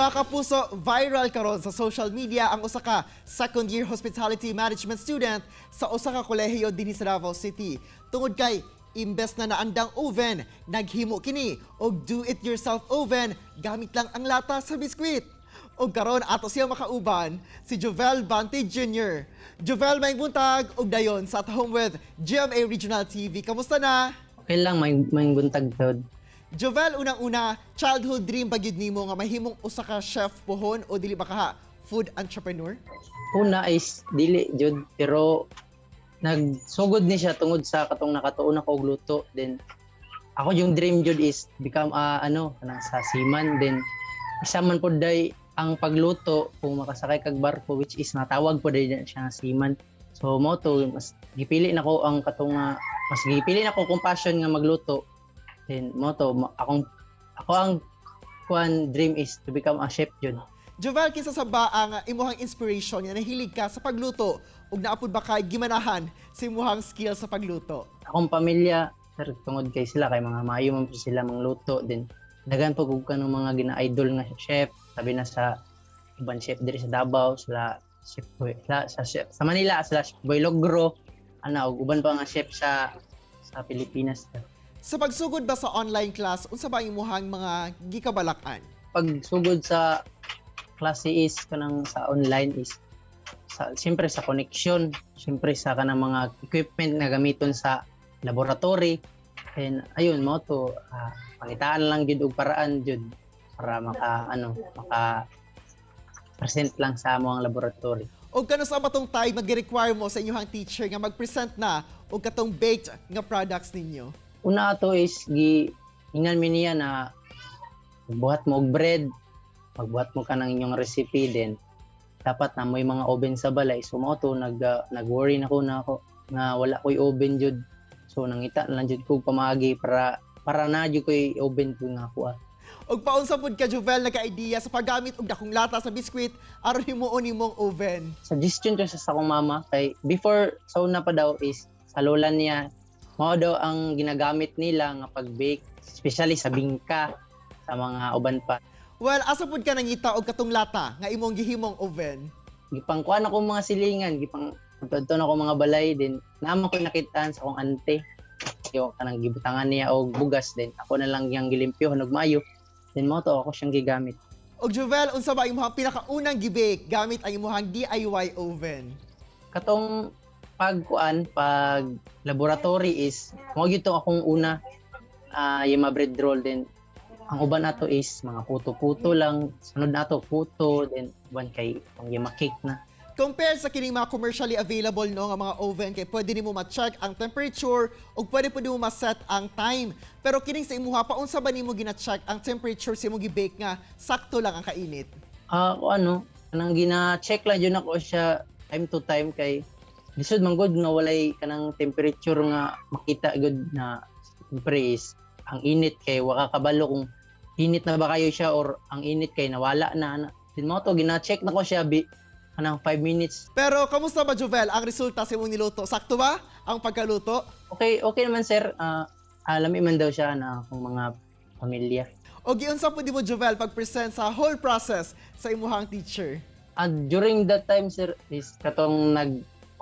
Mga kapuso, viral karon sa social media ang usa ka second-year hospitality management student sa usa ka kolehiyo dinhi sa Davao City. Tungod kay imbes na naandang oven, naghimo kini og do-it-yourself oven gamit lang ang lata sa biskwit. Og karon ato siya makauban si Jovel Bante Jr. Jovel, may buntag og dayon sa At Home with GMA Regional TV. Kamusta na? Okay lang, may buntag tod. Jovel, unang-una, childhood dream ba gyud nimo nga mahimong usa ka chef pohon o dili ba ka food entrepreneur? Una is dili jud, pero nagsugod ni siya tungod sa katong nakatuon ako og luto. Then ako yung dream jud is become kanang sa seaman. Then isa man pud day ang pagluto kung makasakay kag barko, which is natawag po day siya nga seaman. So mo to mas gipili nako ang katong mas gipili nako kung passion nga magluto. Then mo to ako ang dream is to become a chef jud. Jovel, kinsa sa ba ang imuhang inspiration nga nahilig ka sa pagluto ug naapod ba kay gimanahan sa imuhang skill sa pagluto? Akong pamilya, sir, tungod kay sila kay mga maayo man po sila mangluto. Then daghan po kog kanang mga gina-idol nga chef, sabi na sa ibang chef diri sa Davao, sila chef Boy, sa Manila sila Chef Boy Logro, ug uban pa nga chef sa Pilipinas. Sa pagsugod ba sa online class, unsa ba ang imuhang mga gikabalakan? Pagsugod sa klase is kanang sa online is siyempre sa connection, siyempre sa kanang mga equipment na gamiton sa laboratory. And ayun mo to, pangitaan lang jud og paraan jud para maka present lang sa among laboratory. O kano sa matong time mag-require mo sa inyong teacher nga mag-present na og katong baked nga products ninyo? Una ato is ingan mi niya na magbuhat mo og bread, magbuhat mo kanang inyong recipe, then dapat na may mga oven sa balay. So mo to nag-worry na ako nga wala ko'y oven jud. So nangita lang jud ko pamagi para na jud ko'y oven ko nga ako. Og paunsa pud ka, Jovel, nagka-idea sa paggamit og dakong lata sa biskwit aron himuon nimong oven? Suggestion ko sa akong mama kay before sa una pa daw is sa lola niya mao daw ang ginagamit nila nga pag-bake, especially sa bingka, sa mga uban pa. Well, asa pud ka nangita og katong lata nga imong gihimong oven? Gipangkuan ako mga silingan, tudto na ako mga balay, din naman ko nakitaan sa akong ante. Yung kanang gibutangan niya og bugas, din ako na lang yang gilimpyohon og maayo. Then mo to ako siyang gigamit. Og Jovel, unsa ba imong pinakaunang gibake gamit ang imong DIY oven? Katong pag laboratory is mo gyud to akong una yung bread roll, din ang uban nato is mga puto-puto lang, sunod nato puto, then uban kay ang yama cake na. Compare sa kining mga commercially available no nga mga oven, kay pwede nimo ma-check ang temperature ug pwede mo ma-set ang time. Pero kining sa imuha, paunsa ba nimo gina-check ang temperature sa imong gi-bake nga sakto lang ang kainit? Kanang gina-check lang yun ako siya time to time kay lisod man gud nga walay kanang temperature nga makita gud na siyempre is ang init kay waka kabalo kung init na ba kayo siya or ang init kay nawala na. Din mo to gina-check na ko siya kanang 5 minutes. Pero kamusta ba, Jovel, ang resulta sa imong niluto? Sakto ba ang pagkaluto? Okay naman sir. Alam man daw siya na akong mga pamilya. O giunsa pud mo, Jovel, pag-present sa whole process sa imuhang teacher? During that time sir is katong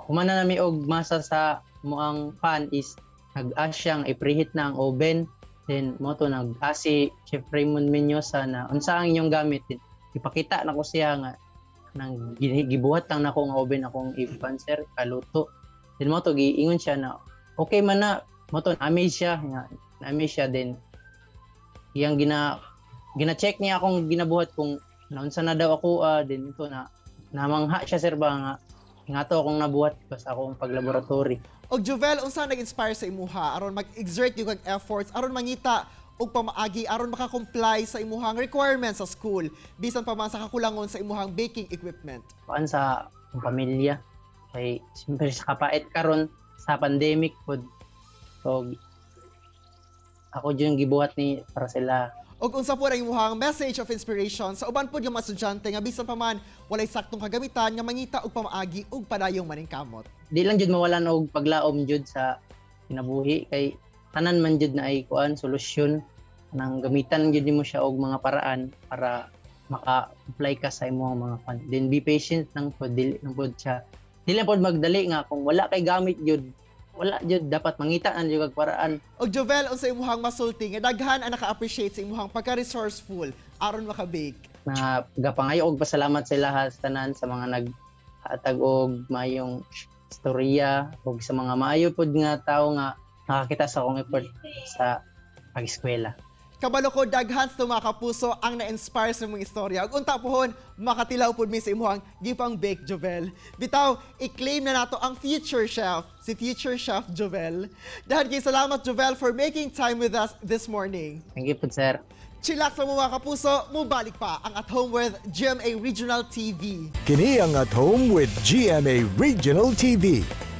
humana nami og masa sa moang pan is nag-asyang i-preheat na ang oven. Then mo to nag-asi Chef Raymond Menyosa na unsa ang inyong gamit. Ipakita na ko siya nga nang gibuhat lang na akong oven akong ipan sir kaluto. Then mo to giingon siya na okay man na mo to amaze siya din iyang gina-check niya akong ginabuhat kung naunsa na daw ako din ito na namangha siya sir ba nga to akong nabuhat basta akong paglaboratory. Og Jovel, unsa nag-inspire sa imuha aron mag-exert yung efforts aron mangita og pamaagi aron maka-comply sa imuhang requirements sa school bisan pa man sa kakulangon sa imuhang baking equipment? Paan sa akong pamilya kay siyempre sa kapait karon sa pandemic pod. So ako yung gibuhat ni para sila. Og unsa po ang imuhang message of inspiration sa uban pod yung mga estudyante nga bisan pa man walay saktong kagamitan nga mangita og pamaagi og padayong maningkamot? Di lang jud mawalan og paglaom jud sa kinabuhi kay tanan man jud na ay solusyon nang gamitan jud nimo siya og mga paraan para maka-apply ka sa imong mga fan. Then be patient lang po, dili lang po siya. Dili lang po magdali nga kung wala kay gamit jud, wala jud dapat mangita ang jud kag paraan. Og Jovel, unsa imuhang masulti nga daghan ang naka-appreciate sa imuhang pagka-resourceful aron maka-bake. Na gapangayo og pasalamat sa lahat sa tanan sa mga naghatag og mayong istorya og sa mga maayo pod nga tao nga nakakita sa akong effort sa pag-eskwela. Kabalo ko daghan sa mga kapuso ang na-inspire sa mong istorya. Ug unta pohon makatilaw pud mi sa imuhang gipang bake Jovel. Bitaw, i-claim na nato ang future chef, si future chef Jovel. Dahil kay salamat Jovel for making time with us this morning. Thank you po, sir. Chillax sa mga kapuso, mubalik pa ang At Home with GMA Regional TV. Kini ang At Home with GMA Regional TV.